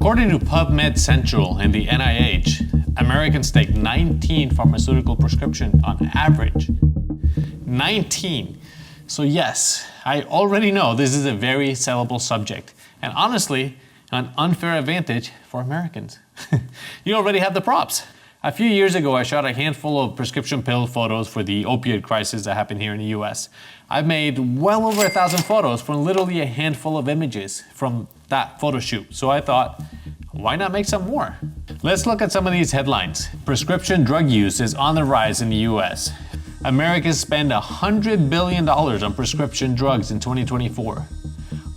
According to PubMed Central and the NIH, Americans take 19 pharmaceutical prescriptions on average. 19. So yes, I already know this is a very sellable subject, and honestly, an unfair advantage for Americans. You already have the props. A few years ago, I shot a handful of prescription pill photos for the opioid crisis that happened here in the US. I've made well over 1,000 photos from literally a handful of images from that photo shoot. So I thought, why not make some more? Let's look at some of these headlines. Prescription drug use is on the rise in the US. Americans spend $100 billion on prescription drugs in 2024.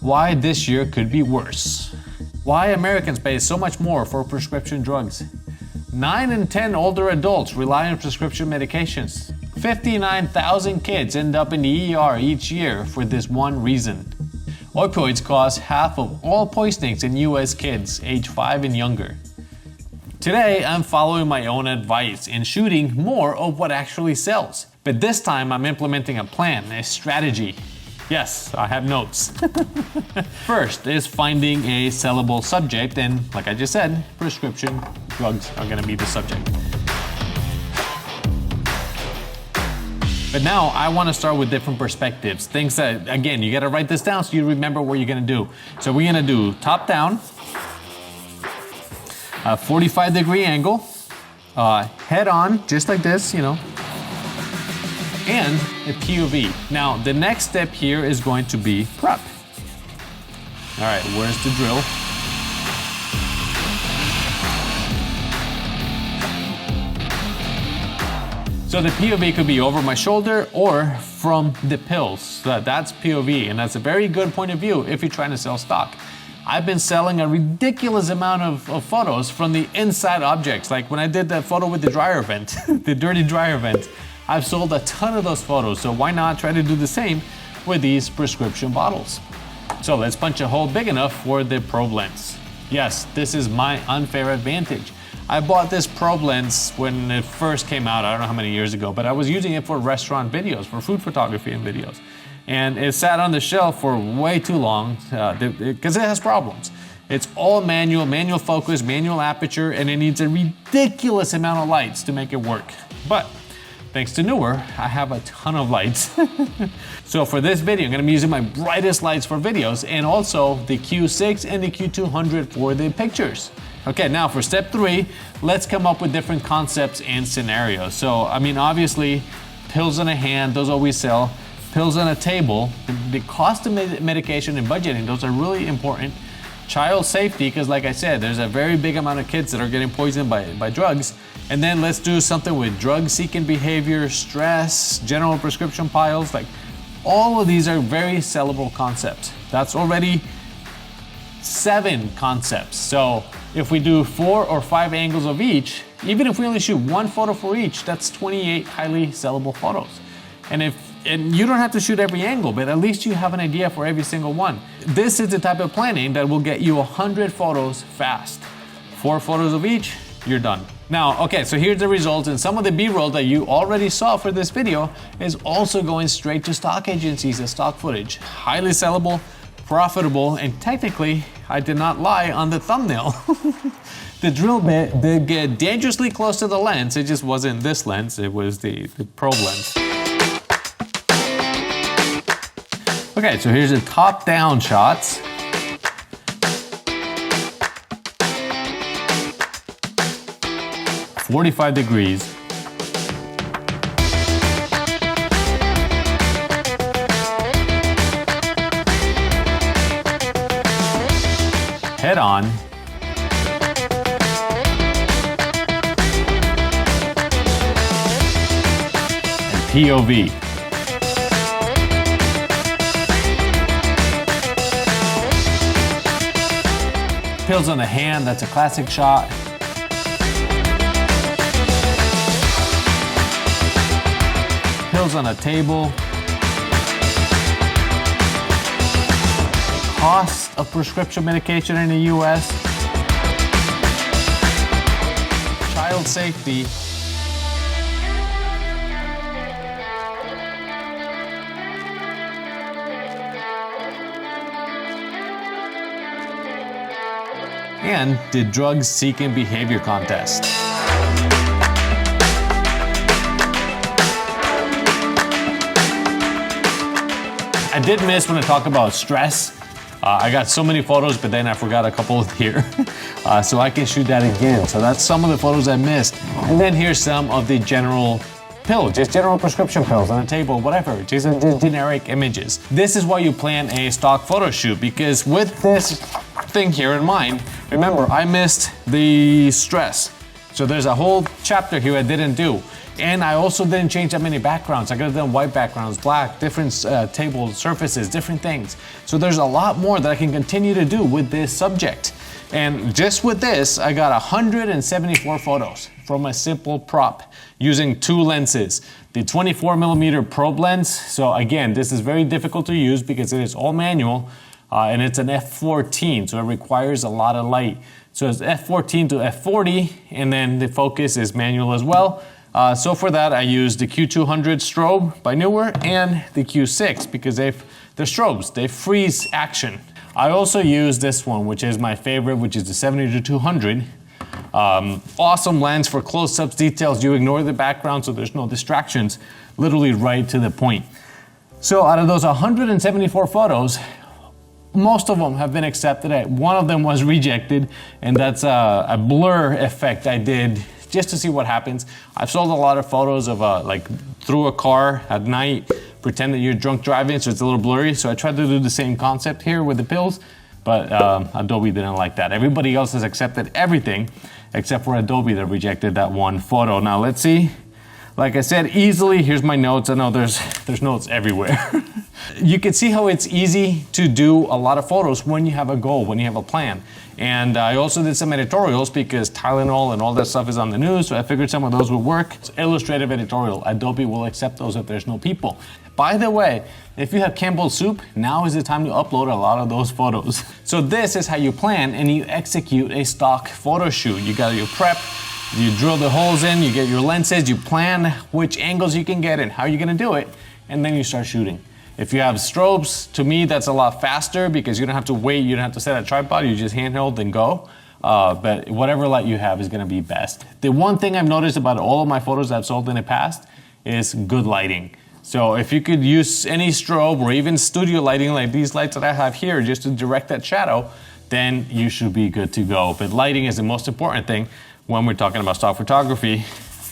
Why this year could be worse. Why Americans pay so much more for prescription drugs. 9 in 10 older adults rely on prescription medications. 59,000 kids end up in the ER each year for this one reason. Opioids cause half of all poisonings in US kids age 5 and younger. Today, I'm following my own advice and shooting more of what actually sells. But this time, I'm implementing a plan, a strategy. Yes, I have notes. First is finding a sellable subject, and like I just said, prescription drugs are gonna be the subject. But now I wanna start with different perspectives. Things that, again, you gotta write this down so you remember what you're gonna do. So we're gonna do top down, a 45-degree angle, head on, just like this, you know, and a POV. Now, the next step here is going to be prep. All right, where's the drill? So the POV could be over my shoulder or from the pills. That's POV, and that's a very good point of view if you're trying to sell stock. I've been selling a ridiculous amount of photos from the inside objects. Like when I did that photo with the dryer vent, the dirty dryer vent, I've sold a ton of those photos, so why not try to do the same with these prescription bottles? So let's punch a hole big enough for the probe lens. Yes, this is my unfair advantage. I bought this probe lens when it first came out, I don't know how many years ago, but I was using it for restaurant videos, for food photography and videos. And it sat on the shelf for way too long because it has problems. It's all manual focus, manual aperture, and it needs a ridiculous amount of lights to make it work. But thanks to Newer, I have a ton of lights. So for this video, I'm gonna be using my brightest lights for videos and also the Q6 and the Q200 for the pictures. Okay, now for step 3, let's come up with different concepts and scenarios. So, I mean, obviously, pills in a hand, those always sell. Pills on a table, the cost of medication and budgeting, those are really important. Child safety, because like I said, there's a very big amount of kids that are getting poisoned by drugs. And then let's do something with drug-seeking behavior, stress, general prescription piles. Like all of these are very sellable concepts. That's already 7 concepts. So if we do 4 or 5 angles of each, even if we only shoot 1 photo for each, that's 28 highly sellable photos. And you don't have to shoot every angle, but at least you have an idea for every single one. This is the type of planning that will get you 100 photos fast. 4 photos of each, you're done. Now, okay, so here's the results, and some of the B-roll that you already saw for this video is also going straight to stock agencies as stock footage. Highly sellable, profitable, and technically, I did not lie on the thumbnail. The drill bit did get dangerously close to the lens. It just wasn't this lens, it was the probe lens. Okay, so here's the top-down shots. "45 degrees. Head on. And POV. Pills on the hand, that's a classic shot. Pills on a table. Cost of prescription medication in the US. Child safety. and the drug seeking behavior contest. I did miss when I talk about stress. I got so many photos, but then I forgot a couple here. So I can shoot that again. So that's some of the photos I missed. And then here's some of the general pills, just general prescription pills on a table, whatever, just generic images. This is why you plan a stock photo shoot, because with this thing here in mind, remember, I missed the stress. So there's a whole chapter here I didn't do. And I also didn't change that many backgrounds. I could have done white backgrounds, black, different table surfaces, different things. So there's a lot more that I can continue to do with this subject. And just with this, I got 174 photos from a simple prop using 2 lenses. The 24mm probe lens. So again, this is very difficult to use because it is all manual and it's an f14, so it requires a lot of light. So it's f14 to f40, and then the focus is manual as well. So for that, I used the Q200 strobe by Neewer and the Q6 because they're strobes, they freeze action. I also use this one, which is my favorite, which is the 70-200. Awesome lens for close-ups, details. You ignore the background so there's no distractions, literally right to the point. So out of those 174 photos, most of them have been accepted. One of them was rejected, and that's a blur effect I did just to see what happens. I've sold a lot of photos of like through a car at night, pretend that you're drunk driving, so it's a little blurry. So I tried to do the same concept here with the pills, but Adobe didn't like that. Everybody else has accepted everything except for Adobe that rejected that one photo. Now let's see. Like I said, easily, here's my notes. I know there's notes everywhere. You can see how it's easy to do a lot of photos when you have a goal, when you have a plan. And I also did some editorials because Tylenol and all that stuff is on the news, so I figured some of those would work. It's illustrative editorial. Adobe will accept those if there's no people. By the way, if you have Campbell's soup, now is the time to upload a lot of those photos. So this is how you plan and you execute a stock photo shoot. You got your prep, you drill the holes in, you get your lenses, you plan which angles you can get and how you're gonna do it, and then you start shooting. If you have strobes, to me that's a lot faster because you don't have to wait, you don't have to set a tripod, you just handheld and go. But whatever light you have is gonna be best. The one thing I've noticed about all of my photos I've sold in the past is good lighting. So if you could use any strobe or even studio lighting like these lights that I have here just to direct that shadow, then you should be good to go. But lighting is the most important thing when we're talking about stock photography,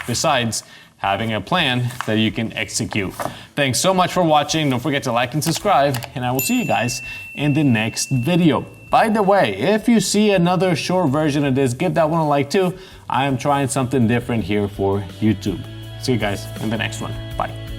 besides having a plan that you can execute. Thanks so much for watching. Don't forget to like and subscribe, and I will see you guys in the next video. By the way, if you see another short version of this, give that one a like too. I am trying something different here for YouTube. See you guys in the next one. Bye.